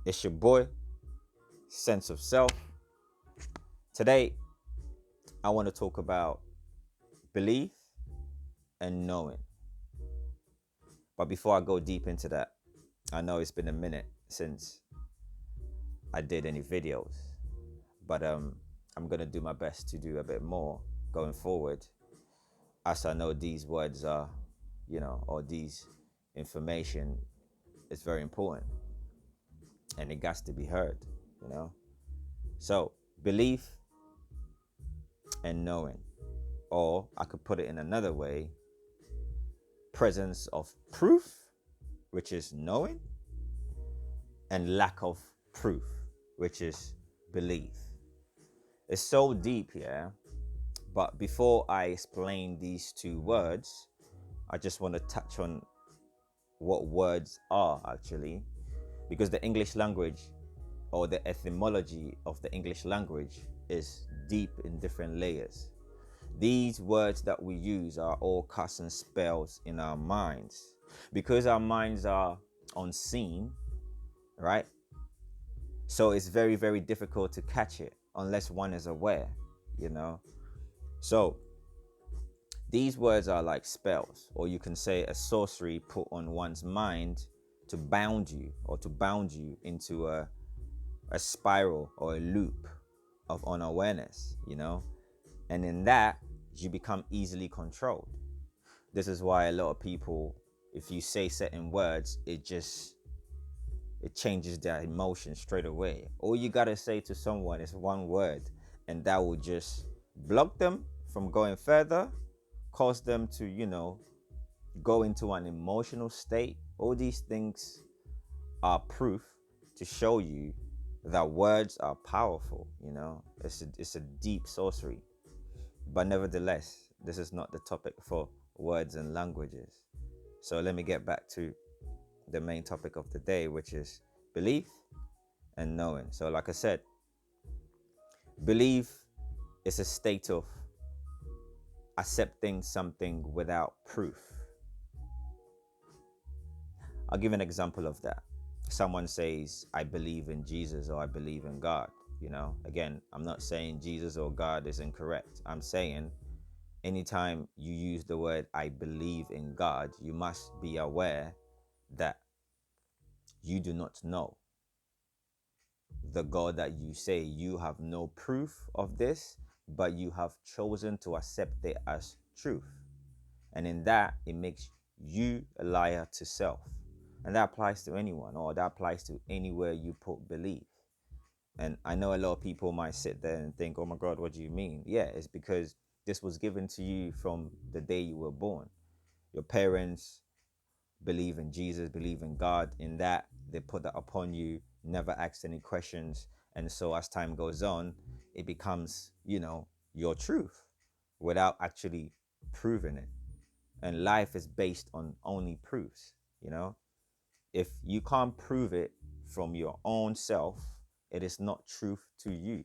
It's your boy, Sense of Self. Today, I want to talk about belief and knowing. But before I go deep into that, I know it's been a minute since I did any videos, but I'm gonna do my best to do a bit more going forward, as I know these words are, or these information is very important and it got to be heard, you know. So belief and knowing, or I could put it in another way: presence of proof, which is knowing, and lack of proof, which is belief. It's so deep here, but before I explain these two words, I just want to touch on what words are actually, because the English language, or the etymology of the English language, is deep in different layers. These words that we use are all cuts and spells in our minds. Because our minds are unseen, right? So it's very, very difficult to catch it unless one is aware, you know? So these words are like spells, or you can say a sorcery put on one's mind to bound you, or to bound you into a spiral or a loop of unawareness, you know? And in that, you become easily controlled. This is why a lot of people, if you say certain words, it changes their emotion straight away. All you gotta say to someone is one word, and that will just block them from going further, cause them to, go into an emotional state. All these things are proof to show you that words are powerful, It's a deep sorcery. But nevertheless, this is not the topic for words and languages. So let me get back to the main topic of the day, which is belief and knowing. So, like I said, belief is a state of accepting something without proof. I'll give an example of that. Someone says, I believe in Jesus, or I believe in God. Again, I'm not saying Jesus or God is incorrect. I'm saying anytime you use the word I believe in God, you must be aware that you do not know the God that you say. You have no proof of this, but you have chosen to accept it as truth. And in that, it makes you a liar to self. And that applies to anyone, or that applies to anywhere you put belief. And I know a lot of people might sit there and think, oh my God, what do you mean? Yeah, it's because this was given to you from the day you were born. Your parents believe in Jesus, believe in God. In that, they put that upon you, never asked any questions. And so as time goes on, it becomes, your truth without actually proving it. And life is based on only proofs, If you can't prove it from your own self, it is not truth to you.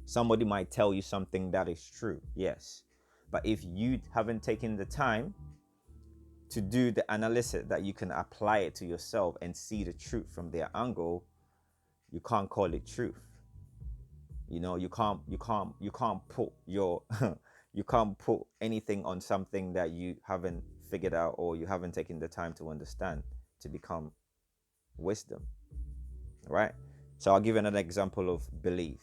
Somebody might tell you something that is true, yes. But if you haven't taken the time to do the analysis that you can apply it to yourself and see the truth from their angle, you can't call it truth. You can't put your you can't put anything on something that you haven't figured out, or you haven't taken the time to understand to become wisdom, right? So I'll give another example of belief.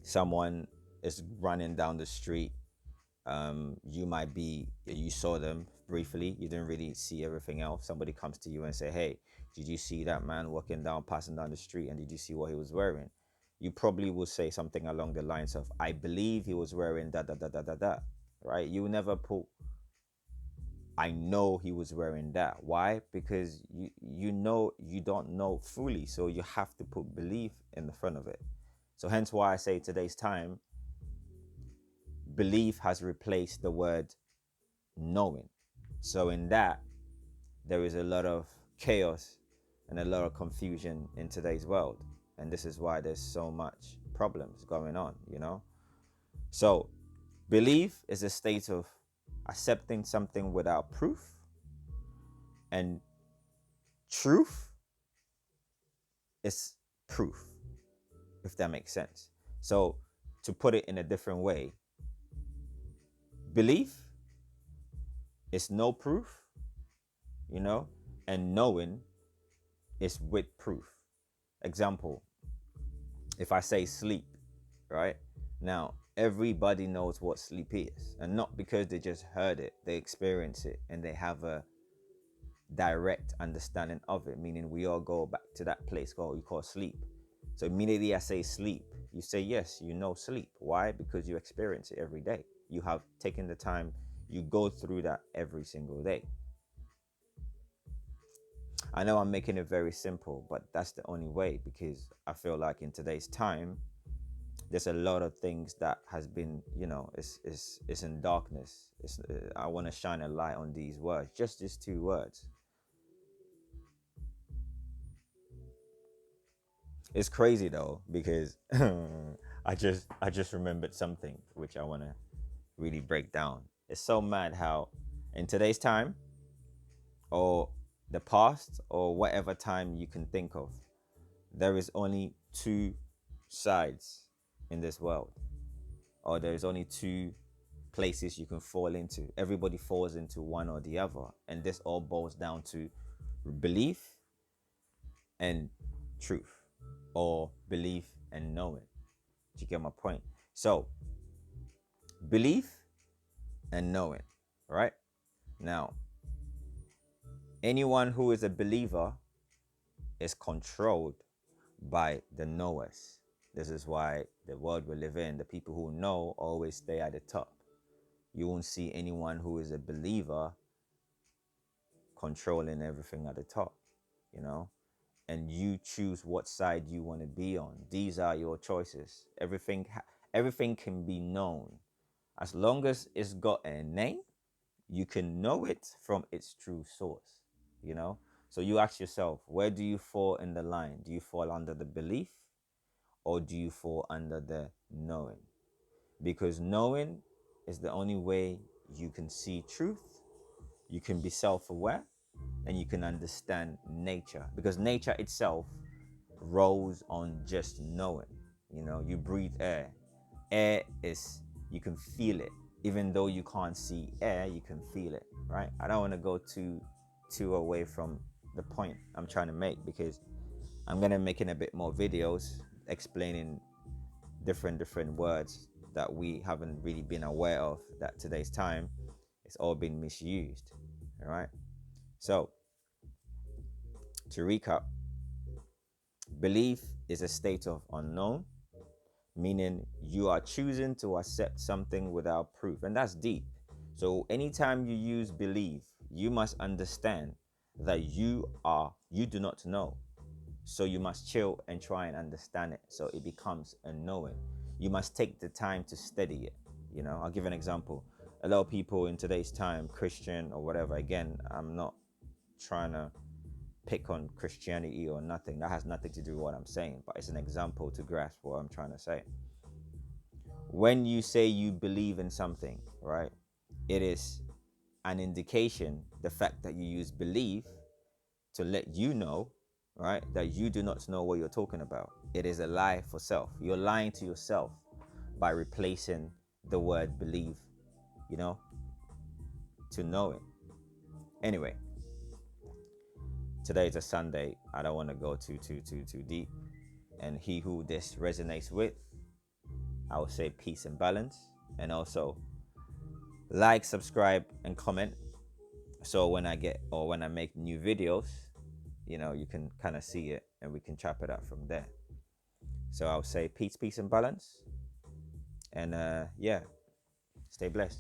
Someone is running down the street. You saw them briefly, you didn't really see everything else. Somebody comes to you and say, hey, did you see that man passing down the street, and did you see what he was wearing? You probably will say something along the lines of, I believe he was wearing da da da da da da, right? You never put, I know he was wearing that. Why? Because you don't know fully, so you have to put belief in the front of it. So hence why I say today's time, belief has replaced the word knowing. So in that, there is a lot of chaos and a lot of confusion in today's world. And this is why there's so much problems going on, So belief is a state of accepting something without proof. And truth it's proof, if that makes sense. So to put it in a different way, belief is no proof, you know, and knowing is with proof. Example, if I say sleep, right? Now, everybody knows what sleep is, and not because they just heard it, they experience it and they have a direct understanding of it, meaning we all go back to that place called we call sleep. So immediately I say sleep, you say yes, you know sleep. Why? Because you experience it every day. You have taken the time, you go through that every single day. I know I'm making it very simple, but that's the only way, because I feel like in today's time there's a lot of things that has been, it's in darkness. I want to shine a light on these words, just these two words. It's crazy though, because I just remembered something which I want to really break down. It's so mad how in today's time, or the past, or whatever time you can think of, there is only two sides in this world, or there's only two places you can fall into. Everybody falls into one or the other, and this all boils down to belief and truth, or belief and knowing. Do you get my point? So, belief and knowing, right? Now, anyone who is a believer is controlled by the knowers. This is why the world we live in, the people who know always stay at the top. You won't see anyone who is a believer controlling everything at the top, you know? And you choose what side you want to be on. These are your choices. Everything can be known. As long as it's got a name, you can know it from its true source, you know? So you ask yourself, where do you fall in the line? Do you fall under the belief, or do you fall under the knowing? Because knowing is the only way you can see truth, you can be self-aware, and you can understand nature. Because nature itself rolls on just knowing. You breathe air. Air is, you can feel it. Even though you can't see air, you can feel it, right? I don't want to go too away from the point I'm trying to make, because I'm gonna making a bit more videos explaining different words that we haven't really been aware of, that today's time it's all been misused. All right. So to recap, belief is a state of unknown, meaning you are choosing to accept something without proof. And that's deep. So anytime you use believe, you must understand that you do not know. So you must chill and try and understand it, so it becomes a knowing. You must take the time to study it. I'll give an example. A lot of people in today's time, Christian or whatever, again, I'm not trying to pick on Christianity or nothing. That has nothing to do with what I'm saying, but it's an example to grasp what I'm trying to say. When you say you believe in something, right, it is an indication, the fact that you use believe, to let you know, right, that you do not know what you're talking about. It is a lie for self. You're lying to yourself by replacing the word believe, to know it. Anyway, today is a Sunday. I don't want to go too deep. And he who this resonates with, I would say peace and balance. And also like, subscribe, and comment. So when I make new videos, you can kind of see it and we can chop it up from there. So I'll say peace and balance. And yeah, stay blessed.